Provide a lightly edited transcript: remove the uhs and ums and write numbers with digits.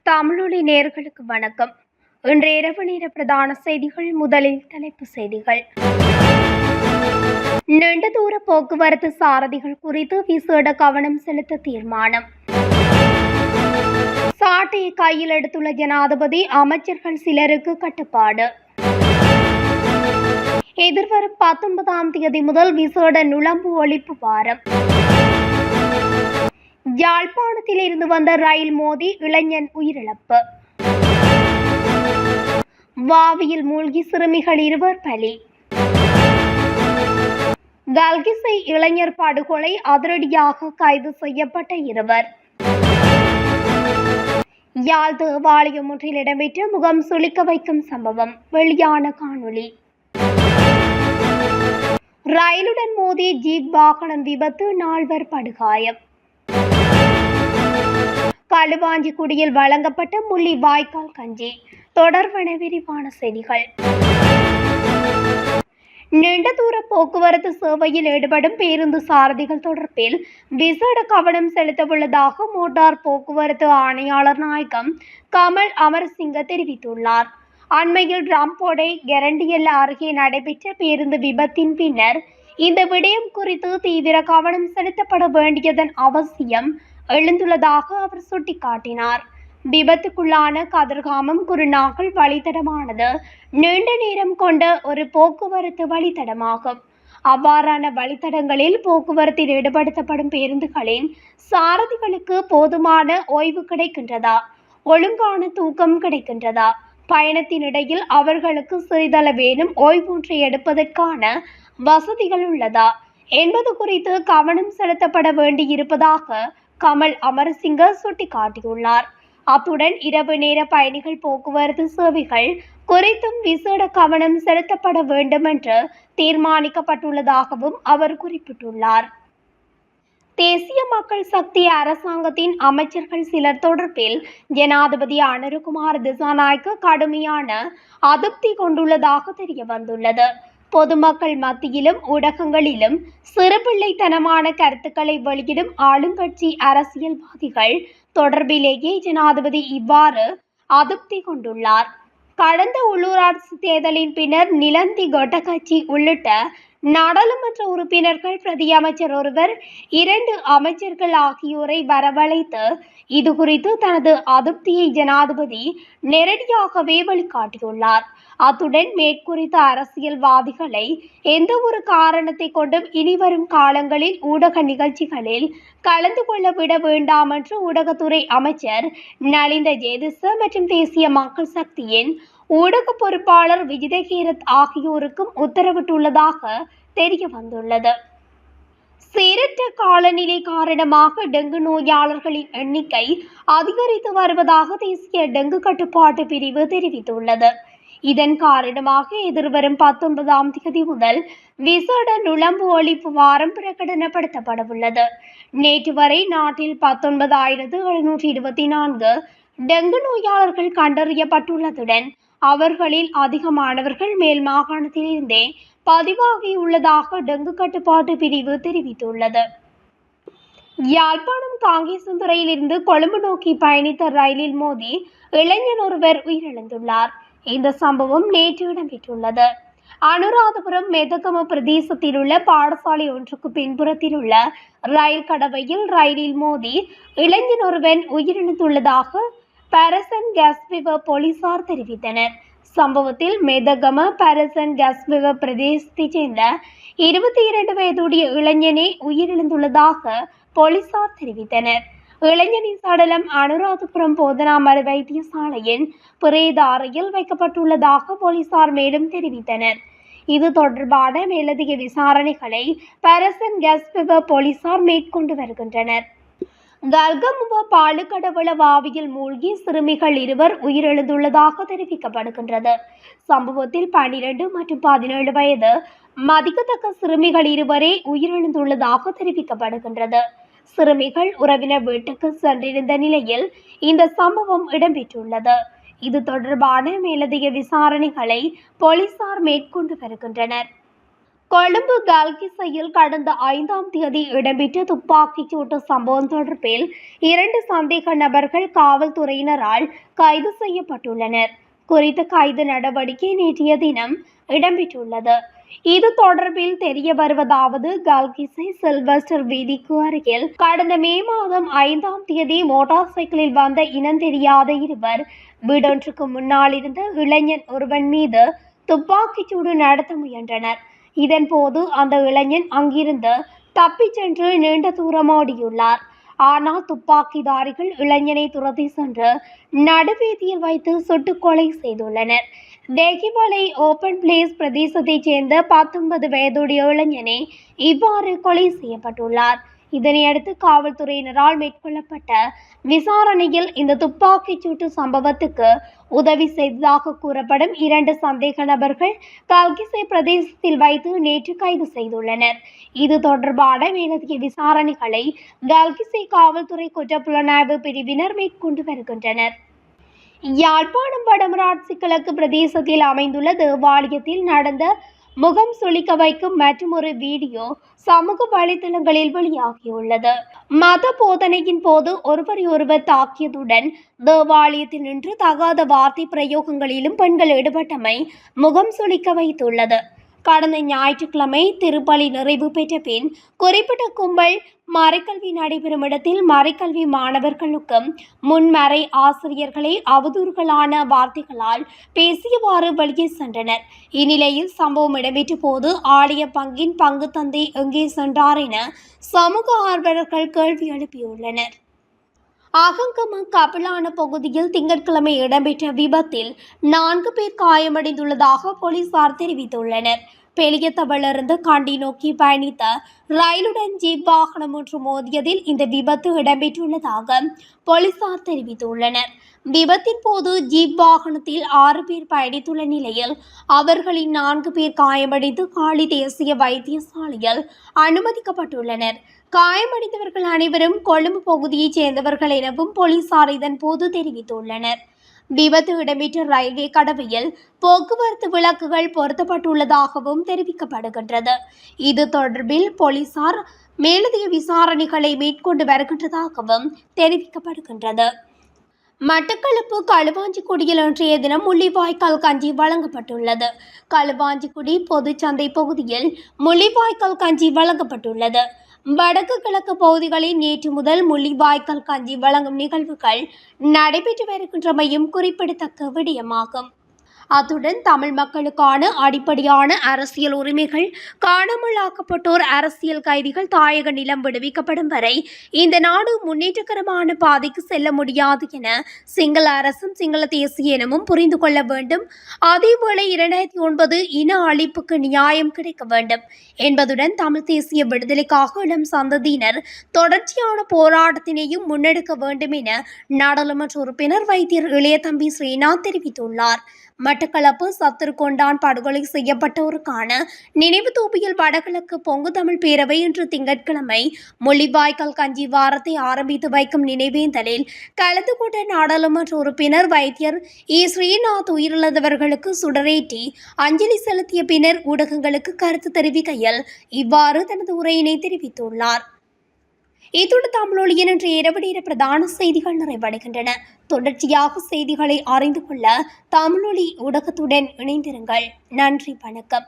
தமிழொலி நேயர்களுக்கு வணக்கம். இன்று இரவு நேர பிரதான செய்திகள். முதலில் தலைப்புச் செய்திகள். நீண்ட தூர போக்குவரத்து சாரதிகள் குறித்து விசேட கவனம் செலுத்த தீர்மானம். சாட்டையை கையில் எடுத்துள்ள ஜனாதிபதி, அமைச்சர்கள் சிலருக்கு கட்டுப்பாடு. எதிர்வரும் 19ஆம் தேதி முதல் விசேட நுளம்பு ஒழிப்பு வாரம். யாழ்ப்பாணத்தில் இருந்து வந்த ரயில் மோதி இளைஞன் உயிரிழப்பு. வாவியில் மூழ்கி சிறுமிகள் 2 பலி. கல்கிசை இளைஞர் படுகொலை, அதிரடியாக கைது செய்யப்பட்ட 2. யாழ் தேவாலயம் ஒன்றில் இடம்பெற்ற முகம் சுளிக்க வைக்கும் சம்பவம், வெளியான காணொளி. ரயிலுடன் மோதி ஜீப் வாகனம் விபத்து, 4 படுகாயம். களுவாஞ்சிக்குடியில் வழங்கப்பட்ட முள்ளி வாய்க்கால் கஞ்சி. தொடர்பான விரிவான செய்திகள். நீண்ட தூர போக்குவரத்து சேவையில் ஈடுபடும் பேருந்து சாரதிகள் தொடர்பில் விசேட கவனம் செலுத்தவுள்ளதாக மோட்டார் போக்குவரத்து ஆணையாளர் நாயகம் கமல் அமரசிங்க தெரிவித்துள்ளார். அண்மையில் ரம்போடை கெரண்டியல்ல அருகே நடைபெற்ற பேருந்து விபத்தின் பின்னர் இந்த விடயம் குறித்து தீவிர கவனம் செலுத்தப்பட வேண்டியதன் அவசியம் எழுந்துள்ளதாக அவர் சுட்டிக்காட்டினார். விபத்துக்குள்ளான கதிர்காமம் குருநாகல் வழித்தடமானது நீண்ட நேரம் கொண்ட ஒரு போக்குவரத்து வழித்தடமாகும். அவ்வாறான வழித்தடங்களில் போக்குவரத்தில் ஈடுபடுத்தப்படும் பேருந்துகளின் சாரதிகளுக்கு போதுமான ஓய்வு கிடைக்கின்றதா, ஒழுங்கான தூக்கம் கிடைக்கின்றதா, பயணத்தின் இடையில் அவர்களுக்கு சிறிதளவேனும் ஓய்வூன்றை எடுப்பதற்கான வசதிகள் உள்ளதா என்பது குறித்து கவனம் செலுத்தப்பட வேண்டியிருப்பதாக கமல் அமரசிங்க சுட்டிக்காட்டியுள்ளார். அத்துடன் இரவு நேர பயணிகள் போக்குவரத்து சேவைகள் குறித்தும் விசேட கவனம் செலுத்தப்பட வேண்டும் என்று தீர்மானிக்கப்பட்டுள்ளதாகவும் அவர் குறிப்பிட்டுள்ளார். தேசிய மக்கள் சக்தி அரசாங்கத்தின் அமைச்சர்கள் சிலர் தொடர்பில் ஜனாதிபதி அனுரகுமார் திசாநாயக்க கடுமையான அதிருப்தி கொண்டுள்ளதாக தெரிய வந்துள்ளது. பொதுமக்கள் மத்தியிலும் ஊடகங்களிலும் சிறுபிள்ளைத்தனமான கருத்துக்களை வெளியிடும் ஆளுங்கட்சி அரசியல்வாதிகள் தொடர்பிலேயே ஜனாதிபதி இவ்வாறு அதிருப்தி கொண்டுள்ளார். கடந்த உள்ளூராட்சி தேர்தலின் பின்னர் நிலந்தி கொட்டகட்சி உள்ளிட்ட நாடாளுமன்ற உறுப்பினர்கள், பிரதி அமைச்சர் ஒருவர், 2 அமைச்சர்கள் ஆகியோரை வரவழைத்து இது குறித்து தனது அதிருப்தியை ஜனாதிபதி நேரடியாகவே வெளிக்காட்டியுள்ளார். அத்துடன் மேற்குறித்த அரசியல்வாதிகளை எந்த ஒரு காரணத்தை கொண்டும் இனிவரும் காலங்களில் ஊடக நிகழ்ச்சிகளில் கலந்து கொள்ள விட வேண்டாம் என்று ஊடகத்துறை அமைச்சர் நலிந்த ஜேதிச மற்றும் தேசிய மக்கள் சக்தியின் ஊடக பொறுப்பாளர் விஜிதகீரத் ஆகியோருக்கும் உத்தரவிட்டுள்ளதாக தெரிய வந்துள்ளது. சீரற்ற காலநிலை காரணமாக டெங்கு நோயாளர்களின் எண்ணிக்கை அதிகரித்து வருவதாக தேசிய டெங்கு கட்டுப்பாட்டு பிரிவு தெரிவித்துள்ளது. இதன் காரணமாக எதிர்வரும் 19ஆம் தேதி முதல் விசேட நுளம்பு ஒழிப்பு வாரம் பிரகடனப்படுத்தப்படவுள்ளது. நேற்று வரை நாட்டில் 19,724 டெங்கு நோயாளர்கள் கண்டறியப்பட்டுள்ளதுடன் அவர்களில் அதிகமானவர்கள் மேல் மாகாணத்தில் இருந்தே பதிவாகியுள்ளதாக டெங்கு கட்டுப்பாட்டு பிரிவு தெரிவித்துள்ளது. யாழ்ப்பாணம் காங்கேசன்துறையில் இருந்து கொழும்பு நோக்கி பயணித்த ரயிலில் மோதி இளைஞன் ஒருவர் உயிரிழந்துள்ளார். இந்த சம்பவம் நேற்று இடம்பெற்றுள்ளது. அனுராதபுரம் மெதகம பிரதேசத்தில் உள்ள பாடசாலை ஒன்றுக்கு பின்புறத்தில் உள்ள ரயில் கடவையில் ரயிலில் மோதி இளைஞன் ஒருவன் உயிரிழந்துள்ளதாக பரசன் கஸ்பிவ போலீசார் தெரிவித்தனர். சம்பவத்தில் மெதகம பரசன் கஸ்பிவ பிரதேசத்தைச் சேர்ந்த 22 வயதுடைய இளைஞனே உயிரிழந்துள்ளதாக போலீசார் தெரிவித்தனர். இளைஞனின் சடலம் அனுராதபுரம் போதனா மறு வைத்தியசாலையின் பிரேத அறையில் வைக்கப்பட்டுள்ளதாக போலீசார் மேலும் தெரிவித்தனர். இது தொடர்பான மேலதிக விசாரணைகளை பரசன் கஸ்பிவ போலீசார் மேற்கொண்டு வருகின்றனர். கல்கமுவ பாலுக்கடவள வாவியில் மூழ்கி சிறுமிகள் 2 உயிரிழந்துள்ளதாக தெரிவிக்கப்படுகின்றது. சம்பவத்தில் 12 மற்றும் 17 வயது மதிக்கத்தக்க சிறுமிகள் 2 உயிரிழந்துள்ளதாக தெரிவிக்கப்படுகின்றது. சிறுமிகள் உறவினர் வீட்டுக்கு சென்றிருந்த நிலையில் இந்த சம்பவம் இடம்பெற்றுள்ளது. இது தொடர்பான மேலதிக விசாரணைகளை போலீசார் மேற்கொண்டு வருகின்றனர். கொழும்பு கல்கிசையில் கடந்த 5ஆம் தேதி இடம்பெற்ற துப்பாக்கிச் சூட்டு சம்பவம் தொடர்பில் 2 சந்தேக நபர்கள் காவல்துறையினரால் கைது செய்யப்பட்டுள்ளனர். குறித்த கைது நடவடிக்கை நேற்றைய தினம் இடம்பெற்றுள்ளது. இது தொடர்பில் தெரிய வருவதாவது, கல்கிசை சில்வஸ்டர் வீதிக்கு அருகில் கடந்த மே மாதம் 5ஆம் தேதி மோட்டார் சைக்கிளில் வந்த இனந்தெரியாத இருவர் வீடொன்றுக்கு முன்னால் இருந்த இளைஞன் ஒருவன் மீது துப்பாக்கிச்சூடு நடத்த முயன்றனர். இதன்போது அந்த இளைஞன் அங்கிருந்து தப்பிச் சென்று நீண்ட தூரம் ஓடியுள்ளார். ஆனால் துப்பாக்கிதாரிகள் இளைஞனை துரத்தி சென்று நடுவீதியில் வைத்து சுட்டுக் கொலை செய்துள்ளனர். தேகிமலை ஓபன் பிளேஸ் பிரதேசத்தைச் சேர்ந்த 19 வயதுடைய இளைஞனே இவ்வாறு கொலை செய்யப்பட்டுள்ளார். இதனையடுத்து காவல்துறையினரால் மேற்கொள்ளப்பட்ட விசாரணையில் இந்த துப்பாக்கிச் சூட்டு சம்பவத்துக்கு உதவி செய்ததாக கூறப்படும் 2 சந்தேக நபர்கள் கல்கிசை பிரதேசத்தில் வைத்து நேற்று கைது செய்துள்ளனர். இது தொடர்பான மேலதிக விசாரணைகளை கல்கிசை காவல்துறை குற்றப்புலனாய்வு பிரிவினர் மேற்கொண்டு வருகின்றனர். யாழ்ப்பாணம் வடமராட்சி கிழக்கு பிரதேசத்தில் அமைந்துள்ள தேவாலயத்தில் நடந்த முகம் சுளிக்க வைக்கும் மற்றொரு வீடியோ சமூக வலைதளங்களில் வெளியாகியுள்ளது. மத போதனையின் போது ஒருவரை தாக்கியதுடன் தேவாலயத்தில் நின்று தகாத வார்த்தை பிரயோகங்களிலும் பெண்கள் ஈடுபட்டமை முகம் சுளிக்க வைத்துள்ளது. கடந்த ஞாயிற்றுக்கிழமை திருப்பலி நிறைவு பெற்ற பின் குறிப்பிட்ட கும்பல் மறைக்கல்வி நடைபெறும் இடத்தில் மறைக்கல்வி மாணவர்களுக்கும் முன்மறை ஆசிரியர்களை அவதூறுகளான வார்த்தைகளால் பேசியவாறு வெளியே சென்றனர். இந்நிலையில் சம்பவம் இடம்பெற்ற போது ஆலய பங்கின் பங்கு தந்தை எங்கே சென்றார் என சமூக ஆர்வலர்கள் கேள்வி எழுப்பியுள்ளனர். அகங்கம கபிலான பகுதியில் திங்கட்கிழமை இடம்பெற்ற விபத்தில் 4 பேர் காயமடைந்துள்ளதாக போலீசார் தெரிவித்துள்ளனர். பெலியத்தவிலிருந்து கண்டி நோக்கி பயணித்த ரயிலுடன் ஜீப் வாகனம் ஒன்று மோதியதில் இந்த விபத்து இடம்பெற்றுள்ளதாக போலீசார் தெரிவித்துள்ளனர். விபத்தின் போது ஜீப் வாகனத்தில் 6 பேர் பயணித்துள்ள நிலையில் அவர்களின் 4 பேர் காயமடைந்து காலி தேசிய வைத்தியசாலையில் அனுமதிக்கப்பட்டுள்ளனர். காயமடைந்தவர்கள் அனைவரும் கொழும்பு பகுதியைச் சேர்ந்தவர்கள் எனவும் போலீசார் இதன் போது தெரிவித்துள்ளனர். விபத்து இடம்பெற்ற ரயில்வே கடவையில் போக்குவரத்து விளக்குகள் பொருத்தப்பட்டுள்ளதாகவும் தெரிவிக்கப்படுகின்றது. இது தொடர்பில் போலீசார் மேலதிக விசாரணைகளை மேற்கொண்டு வருகின்றதாகவும் தெரிவிக்கப்படுகின்றது. மட்டக்களப்பு களுவாஞ்சிக்குடியில் இன்றைய தினம் முள்ளிவாய்க்கால் கஞ்சி வழங்கப்பட்டுள்ளது. களுவாஞ்சிக்குடி பொதுச்சந்தை பகுதியில் முள்ளிவாய்க்கால் கஞ்சி வழங்கப்பட்டுள்ளது. வடக்கு கிழக்கு பகுதிகளில் நேற்று முதல் முள்ளிவாய்க்கால் கஞ்சி வழங்கும் நிகழ்வுகள் நடைபெற்று வருகின்றமையும் குறிப்பிடத்தக்க விடயமாகும். அத்துடன் தமிழ் மக்களுக்கான அடிப்படையான அரசியல் உரிமைகள், காணாமலாக்கப்பட்டோர், அரசியல் கைதிகள் தாயக நிலம் விடுவிக்கப்படும் வரை இந்த நாடு முன்னேற்றகரமான பாதைக்கு செல்ல முடியாது என சிங்கள அரசும் சிங்கள தேசிய இனமும் புரிந்து கொள்ள வேண்டும். அதேவேளை 2009 இன அழிப்புக்கு நியாயம் கிடைக்க வேண்டும் என்பதுடன் தமிழ் தேசிய விடுதலைக்காக இளம் சந்ததியினர் தொடர்ச்சியான போராட்டத்தினையும் முன்னெடுக்க வேண்டும் என நாடாளுமன்ற உறுப்பினர் வைத்தியர் இளையதம்பி ஸ்ரீநாத் தெரிவித்துள்ளார். மட்டக்களப்பு சத்துருக்கொண்டான் படுகொலை செய்யப்பட்டோருக்கான நினைவு தூபியில் வடகிழக்கு பொங்கு தமிழ் பேரவை இன்று திங்கட்கிழமை முள்ளிவாய்க்கால் கஞ்சி வாரத்தை ஆரம்பித்து வைக்கும் நினைவேந்தலில் கலந்து கொண்ட நாடாளுமன்ற உறுப்பினர் வைத்தியர் ஸ்ரீநாத் உயிரிழந்தவர்களுக்கு சுடரேற்றி அஞ்சலி செலுத்திய பின்னர் ஊடகங்களுக்கு கருத்து தெரிவிக்கையில் இவ்வாறு தனது உரையினை தெரிவித்துள்ளார். இத்துடன் தமிழொலியின் இன்று இரவு நேர பிரதான செய்திகள் நிறைவடைகின்றன. தொடர்ச்சியாக செய்திகளை அறிந்து கொள்ள தமிழொலி ஊடகத்துடன் இணைந்திருங்கள். நன்றி, வணக்கம்.